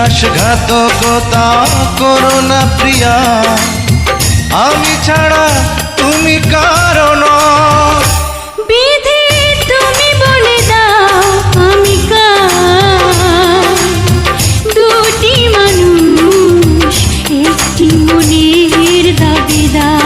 বিশ্বাসঘাতকতা করো না প্রিয়া, আমি ছাড়া তুমি কারো নও। বিধি তুমি বলে দাও আমি কার, দুটি মানুষ একটি মনের দাবিদার।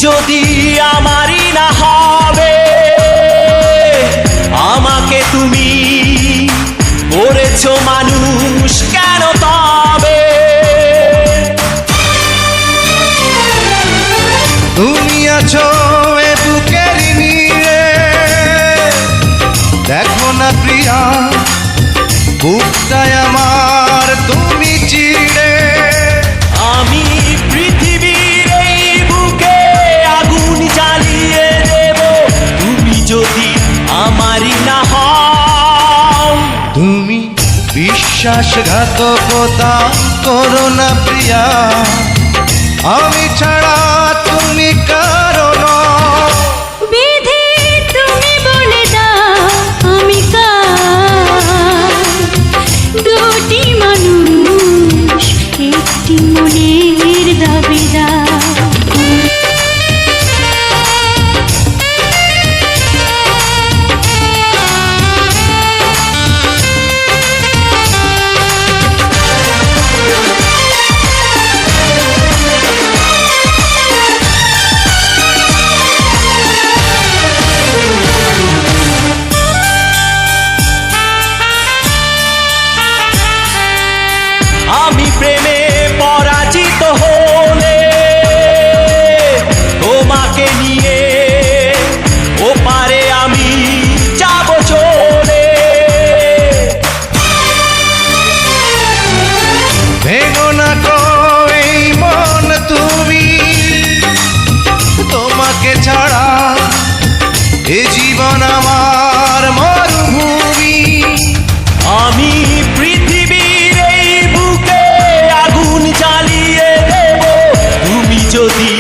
যদি আমারই না হবে, আমাকে তুমি করেছো মানুষ কেন তবে? তুমি আছো এ বুকের নিয়ে, দেখো না প্রিয়া বুকটায় আমার তুমি চিড়ে। আমি পৃথিবীর এই বুকে আগুন জ্বালিয়ে দেব, তুমি যদি আমারই না হও। তুমি বিশ্বাসঘাতকতা করো না প্রিয়া, আমি ছাড়া তুমি কারো নও। বিধি তুমি বলে দাও আমি কার, দুটি মানুষ একটি মনের দাবিদার। আমি প্রেমে পরাজিত হলে তোমাকে নিয়ে ওপারে আমি যাব চলে। ভেঙো না গো এই মন তুমি, তোমাকে ছাড়া এ জীবন আমার মরুভূমি। আমি পৃথিবীর এই বুকে আগুন জ্বালিয়ে দেব, তুমি যদি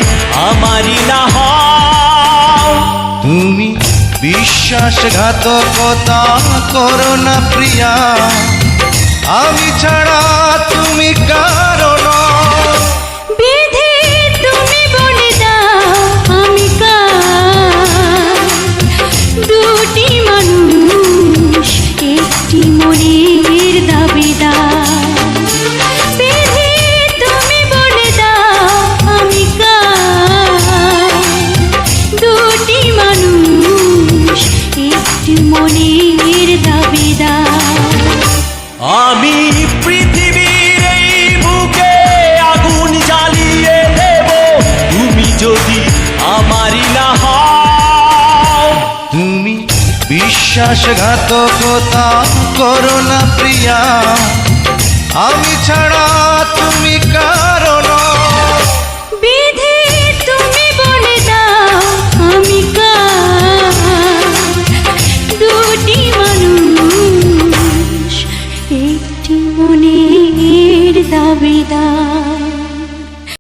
আমারই না হও। তুমি বিশ্বাসঘাতকতা করো না প্রিয়া, আমি ছাড়া তুমি কারো নও। বিধি তুমি বলে দাও আমি কার, দুটি মানুষ একটি মনের দাবিদার। বিধি তুমি বলে দাও আমি কার, দুটি মানুষ একটি মনের দাবিদার। আমি পৃথিবীর এই বুকে আগুন জ্বালিয়ে দেব, তুমি যদি আমারই না হও। তুমি বিশ্বাসঘাতকতা করো না প্রিয়া, আমি ছাড়া তুমি কার